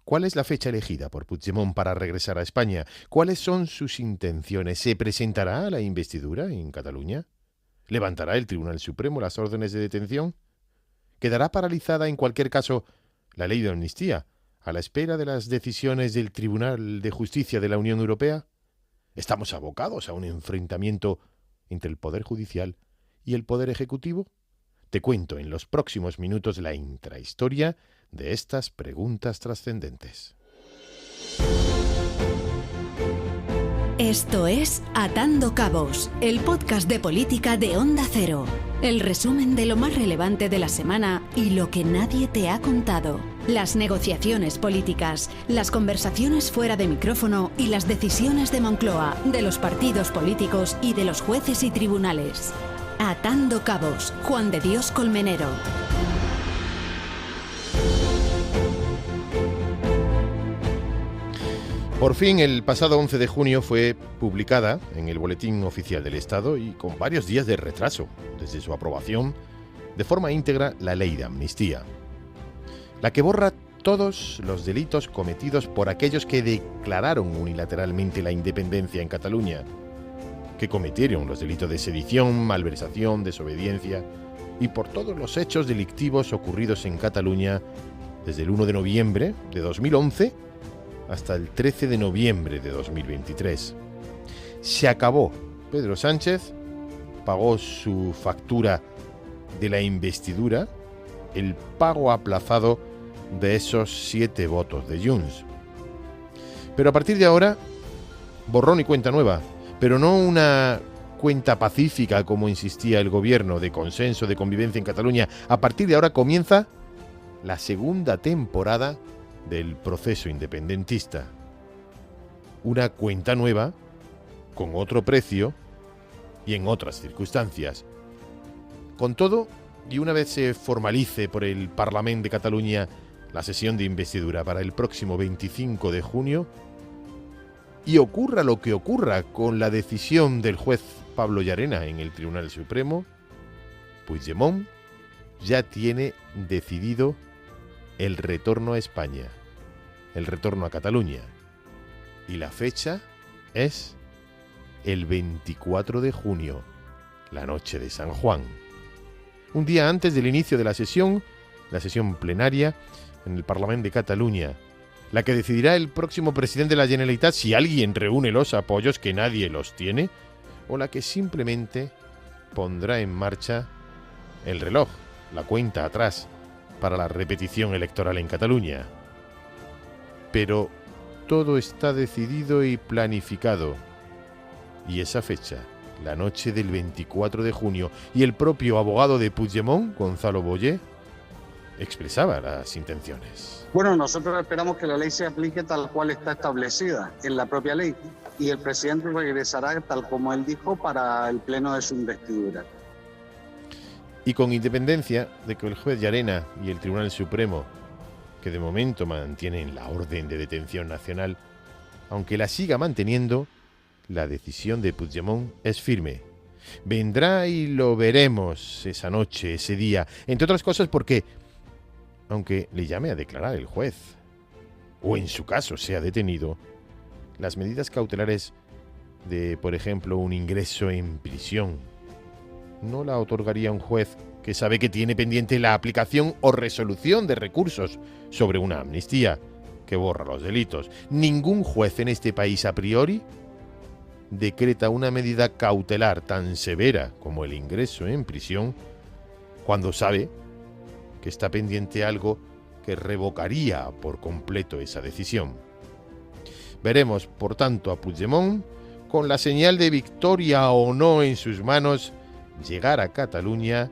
¿Cuál es la fecha elegida por Puigdemont para regresar a España? ¿Cuáles son sus intenciones? ¿Se presentará a la investidura en Cataluña? ¿Levantará el Tribunal Supremo las órdenes de detención? ¿Quedará paralizada en cualquier caso la ley de amnistía a la espera de las decisiones del Tribunal de Justicia de la Unión Europea? ¿Estamos abocados a un enfrentamiento entre el Poder Judicial y el Poder Ejecutivo? Te cuento en los próximos minutos la intrahistoria de estas preguntas trascendentes. Esto es Atando Cabos, el podcast de política de Onda Cero. El resumen de lo más relevante de la semana y lo que nadie te ha contado. Las negociaciones políticas, las conversaciones fuera de micrófono y las decisiones de Moncloa, de los partidos políticos y de los jueces y tribunales. Atando Cabos, Juan de Dios Colmenero. Por fin, el pasado 11 de junio fue publicada en el Boletín Oficial del Estado y con varios días de retraso desde su aprobación de forma íntegra la Ley de Amnistía, la que borra todos los delitos cometidos por aquellos que declararon unilateralmente la independencia en Cataluña, que cometieron los delitos de sedición, malversación, desobediencia y por todos los hechos delictivos ocurridos en Cataluña desde el 1 de noviembre de 2011 hasta el 13 de noviembre de 2023. Se acabó. Pedro Sánchez pagó su factura de la investidura, el pago aplazado de esos 7 votos de Junts. Pero a partir de ahora, borrón y cuenta nueva, pero no una cuenta pacífica como insistía el gobierno de consenso, de convivencia en Cataluña. A partir de ahora comienza la segunda temporada del proceso independentista. Una cuenta nueva, con otro precio y en otras circunstancias. Con todo, y una vez se formalice por el Parlament de Cataluña la sesión de investidura para el próximo 25 de junio, y ocurra lo que ocurra con la decisión del juez Pablo Llarena en el Tribunal Supremo, Puigdemont ya tiene decidido el retorno a España, el retorno a Cataluña. Y la fecha es el 24 de junio, la noche de San Juan. Un día antes del inicio de la sesión plenaria en el Parlament de Cataluña, la que decidirá el próximo presidente de la Generalitat si alguien reúne los apoyos que nadie los tiene, o la que simplemente pondrá en marcha el reloj, la cuenta atrás, para la repetición electoral en Cataluña. Pero todo está decidido y planificado. Y esa fecha, la noche del 24 de junio, y el propio abogado de Puigdemont, Gonzalo Boye, expresaba las intenciones. Bueno, nosotros esperamos que la ley se aplique tal cual está establecida en la propia ley y el presidente regresará, tal como él dijo, para el pleno de su investidura. Y con independencia de que el juez Llarena y el Tribunal Supremo, que de momento mantienen la orden de detención nacional, aunque la siga manteniendo, la decisión de Puigdemont es firme. Vendrá y lo veremos esa noche, ese día, entre otras cosas porque, aunque le llame a declarar el juez, o en su caso sea detenido, las medidas cautelares de, por ejemplo, un ingreso en prisión, no la otorgaría un juez que sabe que tiene pendiente la aplicación o resolución de recursos sobre una amnistía que borra los delitos. Ningún juez en este país a priori decreta una medida cautelar tan severa como el ingreso en prisión cuando sabe que está pendiente algo que revocaría por completo esa decisión. Veremos, por tanto, a Puigdemont, con la señal de victoria o no en sus manos, llegar a Cataluña,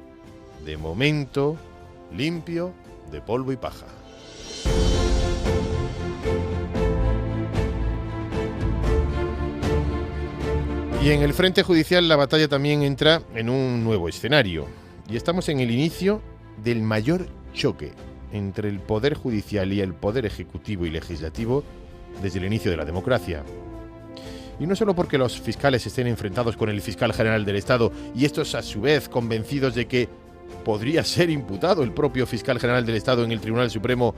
de momento, limpio de polvo y paja. Y en el frente judicial la batalla también entra en un nuevo escenario. Y estamos en el inicio del mayor choque entre el Poder Judicial y el Poder Ejecutivo y Legislativo desde el inicio de la democracia. Y no solo porque los fiscales estén enfrentados con el fiscal general del Estado y estos a su vez convencidos de que podría ser imputado el propio fiscal general del Estado en el Tribunal Supremo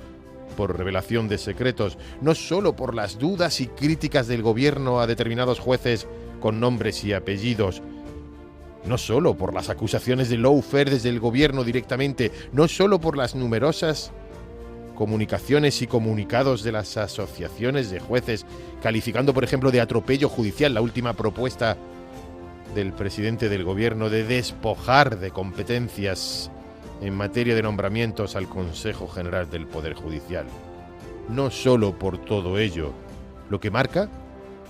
por revelación de secretos, no solo por las dudas y críticas del gobierno a determinados jueces con nombres y apellidos, no solo por las acusaciones de lawfare desde el gobierno directamente, no solo por las numerosas comunicaciones y comunicados de las asociaciones de jueces, calificando, por ejemplo, de atropello judicial la última propuesta del presidente del gobierno de despojar de competencias en materia de nombramientos al Consejo General del Poder Judicial. No solo por todo ello, lo que marca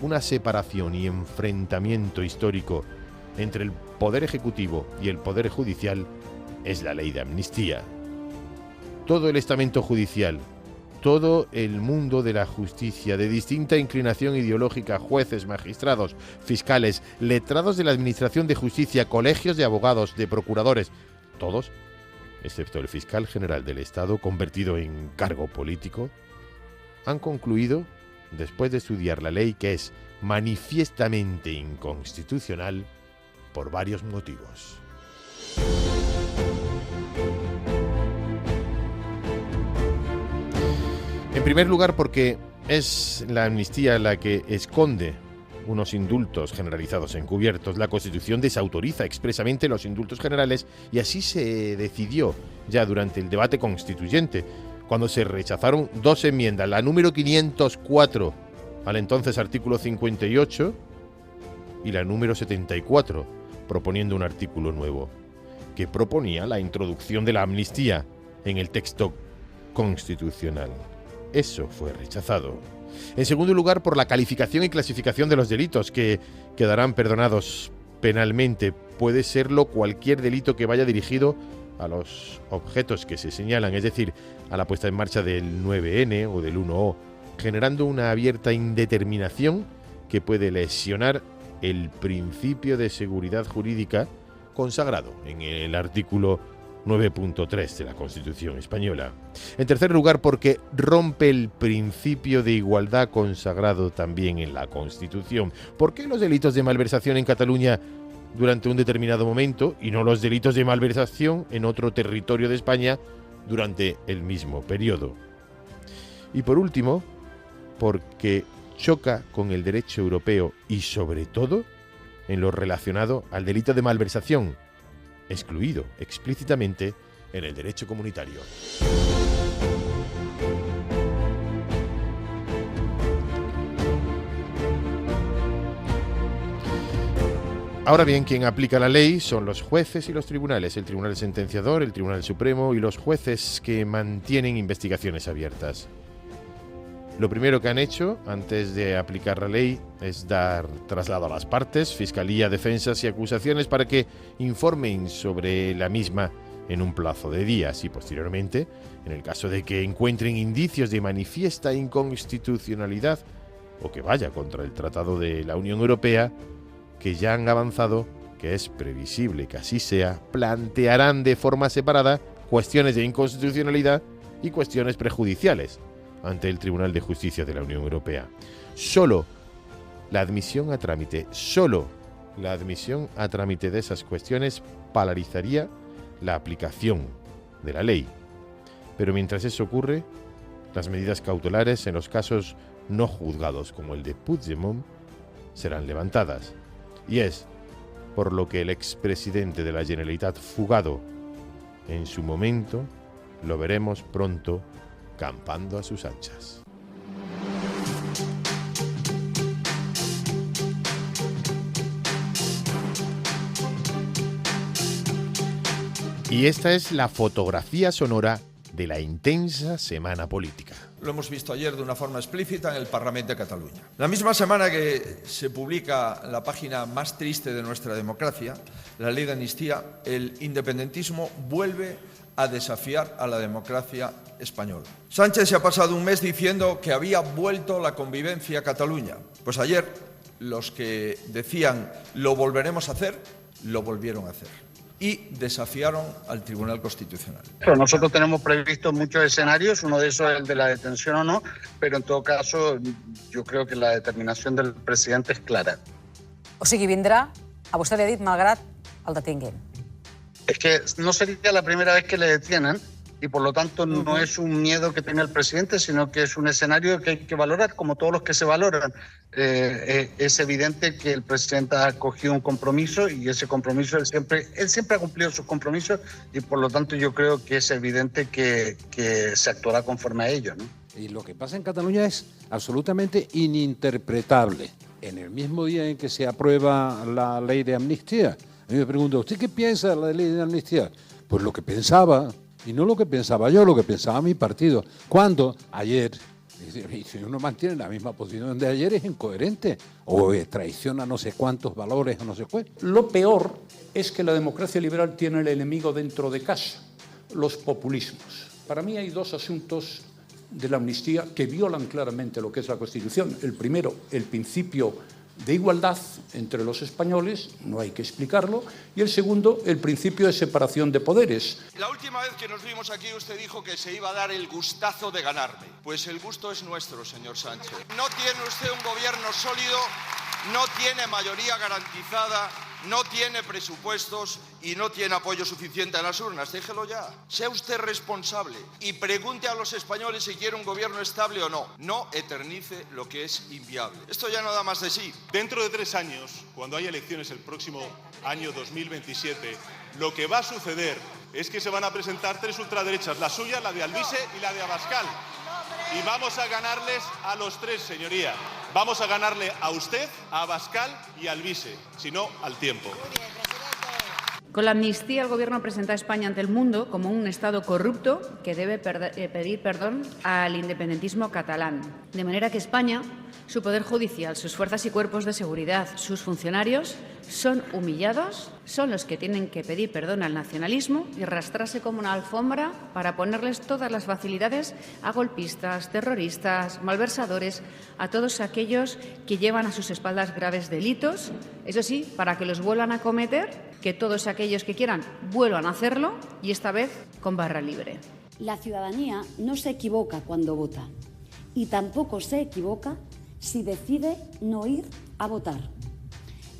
una separación y enfrentamiento histórico entre el Poder Ejecutivo y el Poder Judicial es la ley de amnistía. Todo el estamento judicial, todo el mundo de la justicia, de distinta inclinación ideológica, jueces, magistrados, fiscales, letrados de la Administración de Justicia, colegios de abogados, de procuradores, todos, excepto el fiscal general del Estado, convertido en cargo político, han concluido, después de estudiar la ley, que es manifiestamente inconstitucional por varios motivos. En primer lugar, porque es la amnistía la que esconde unos indultos generalizados encubiertos. La Constitución desautoriza expresamente los indultos generales y así se decidió ya durante el debate constituyente, cuando se rechazaron dos enmiendas, la número 504 al entonces artículo 58 y la número 74, proponiendo un artículo nuevo, que proponía la introducción de la amnistía en el texto constitucional. Eso fue rechazado. En segundo lugar, por la calificación y clasificación de los delitos que quedarán perdonados penalmente. Puede serlo cualquier delito que vaya dirigido a los objetos que se señalan, es decir, a la puesta en marcha del 9N o del 1O, generando una abierta indeterminación que puede lesionar el principio de seguridad jurídica consagrado en el artículo 9.3 de la Constitución española. En tercer lugar, porque rompe el principio de igualdad consagrado también en la Constitución. ¿Por qué los delitos de malversación en Cataluña durante un determinado momento y no los delitos de malversación en otro territorio de España durante el mismo periodo? Y por último, porque choca con el derecho europeo y sobre todo en lo relacionado al delito de malversación, excluido explícitamente en el derecho comunitario. Ahora bien, quien aplica la ley son los jueces y los tribunales, el Tribunal Sentenciador, el Tribunal Supremo y los jueces que mantienen investigaciones abiertas. Lo primero que han hecho antes de aplicar la ley es dar traslado a las partes, fiscalía, defensas y acusaciones para que informen sobre la misma en un plazo de días y posteriormente, en el caso de que encuentren indicios de manifiesta inconstitucionalidad o que vaya contra el Tratado de la Unión Europea, que ya han avanzado, que es previsible que así sea, plantearán de forma separada cuestiones de inconstitucionalidad y cuestiones prejudiciales ante el Tribunal de Justicia de la Unión Europea. Solo la admisión a trámite de esas cuestiones paralizaría la aplicación de la ley. Pero mientras eso ocurre, las medidas cautelares en los casos no juzgados, como el de Puigdemont, serán levantadas. Y es por lo que el expresidente de la Generalitat fugado en su momento lo veremos pronto campando a sus anchas. Y esta es la fotografía sonora de la intensa semana política. Lo hemos visto ayer de una forma explícita en el Parlamento de Cataluña. La misma semana que se publica la página más triste de nuestra democracia, la ley de amnistía, el independentismo vuelve a desafiar a la democracia española. Sánchez se ha pasado un mes diciendo que había vuelto la convivencia a Cataluña. Pues ayer los que decían lo volveremos a hacer, lo volvieron a hacer. Y desafiaron al Tribunal Constitucional. Nosotros tenemos previsto muchos escenarios, uno de esos es el de la detención o no, pero en todo caso yo creo que la determinación del presidente es clara. O sigui, vindrà, a vostè li ha dit, malgrat el detinguin. Es que no sería la primera vez que le detienen y por lo tanto no es un miedo que tenga el presidente, sino que es un escenario que hay que valorar como todos los que se valoran. Es evidente que el presidente ha cogido un compromiso y ese compromiso él siempre ha cumplido sus compromisos y por lo tanto yo creo que es evidente que se actuará conforme a ello, ¿no? Y lo que pasa en Cataluña es absolutamente ininterpretable. En el mismo día en que se aprueba la ley de amnistía, a mí me pregunto, ¿usted qué piensa de la ley de amnistía? Pues lo que pensaba, y no lo que pensaba yo, lo que pensaba mi partido. Cuando ayer, y si uno mantiene la misma posición de ayer, es incoherente, o traiciona no sé cuántos valores o no sé cuál. Lo peor es que la democracia liberal tiene el enemigo dentro de casa, los populismos. Para mí hay dos asuntos de la amnistía que violan claramente lo que es la Constitución. El primero, el principio de igualdad entre los españoles, no hay que explicarlo, y el segundo, el principio de separación de poderes. La última vez que nos vimos aquí usted dijo que se iba a dar el gustazo de ganarme. Pues el gusto es nuestro, señor Sánchez. No tiene usted un gobierno sólido, no tiene mayoría garantizada, no tiene presupuestos y no tiene apoyo suficiente en las urnas. Déjelo ya. Sea usted responsable y pregunte a los españoles si quiere un gobierno estable o no. No eternice lo que es inviable. Esto ya no da más de sí. Dentro de 3 años, cuando haya elecciones el próximo año 2027, lo que va a suceder es que se van a presentar 3 ultraderechas, la suya, la de Alvise y la de Abascal. Y vamos a ganarles a los 3, señoría. Vamos a ganarle a usted, a Abascal y a Alvise, si no, al tiempo. Con la amnistía, el Gobierno presenta a España ante el mundo como un Estado corrupto que debe pedir perdón al independentismo catalán. De manera que España, su Poder Judicial, sus fuerzas y cuerpos de seguridad, sus funcionarios, son humillados, son los que tienen que pedir perdón al nacionalismo y arrastrarse como una alfombra para ponerles todas las facilidades a golpistas, terroristas, malversadores, a todos aquellos que llevan a sus espaldas graves delitos, eso sí, para que los vuelvan a cometer, que todos aquellos que quieran vuelvan a hacerlo y esta vez con barra libre. La ciudadanía no se equivoca cuando vota y tampoco se equivoca si decide no ir a votar.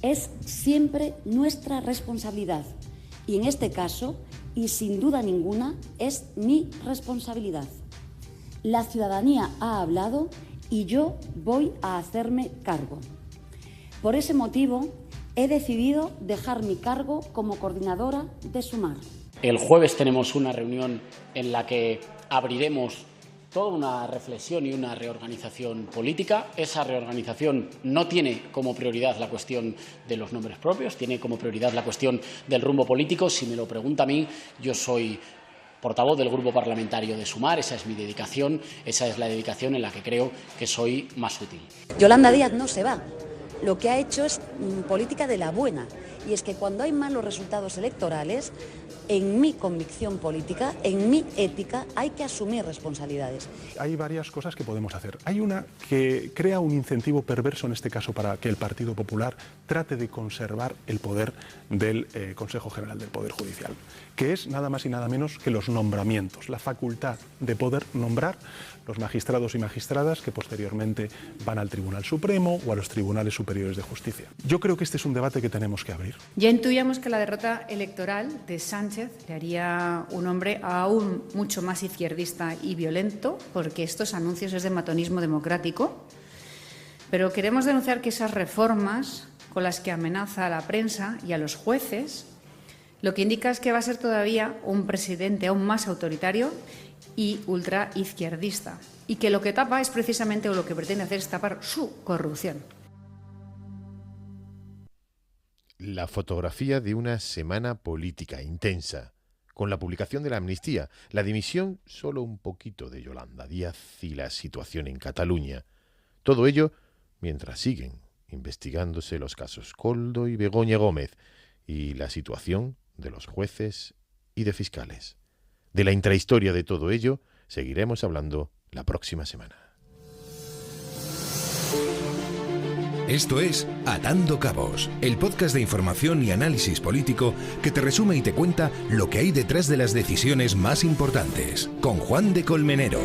Es siempre nuestra responsabilidad y en este caso, y sin duda ninguna, es mi responsabilidad. La ciudadanía ha hablado y yo voy a hacerme cargo. Por ese motivo, he decidido dejar mi cargo como coordinadora de Sumar. El jueves tenemos una reunión en la que abriremos toda una reflexión y una reorganización política. Esa reorganización no tiene como prioridad la cuestión de los nombres propios, tiene como prioridad la cuestión del rumbo político. Si me lo pregunta a mí, yo soy portavoz del Grupo Parlamentario de Sumar, esa es mi dedicación, esa es la dedicación en la que creo que soy más útil. Yolanda Díaz no se va. Lo que ha hecho es política de la buena, y es que cuando hay malos resultados electorales, en mi convicción política, en mi ética, hay que asumir responsabilidades. Hay varias cosas que podemos hacer. Hay una que crea un incentivo perverso, en este caso, para que el Partido Popular trate de conservar el poder del Consejo General del Poder Judicial, que es nada más y nada menos que los nombramientos, la facultad de poder nombrar los magistrados y magistradas que posteriormente van al Tribunal Supremo o a los Tribunales Superiores de Justicia. Yo creo que este es un debate que tenemos que abrir. Ya intuíamos que la derrota electoral de Sánchez le haría un hombre aún mucho más izquierdista y violento, porque estos anuncios es de matonismo democrático. Pero queremos denunciar que esas reformas con las que amenaza a la prensa y a los jueces, lo que indica es que va a ser todavía un presidente aún más autoritario y ultraizquierdista, y que lo que tapa es precisamente, o lo que pretende hacer es tapar su corrupción. La fotografía de una semana política intensa, con la publicación de la amnistía, la dimisión solo un poquito de Yolanda Díaz y la situación en Cataluña. Todo ello mientras siguen investigándose los casos Koldo y Begoña Gómez y la situación de los jueces y de fiscales. De la intrahistoria de todo ello seguiremos hablando la próxima semana. Esto es Atando Cabos, el podcast de información y análisis político que te resume y te cuenta lo que hay detrás de las decisiones más importantes, con Juan de Colmenero.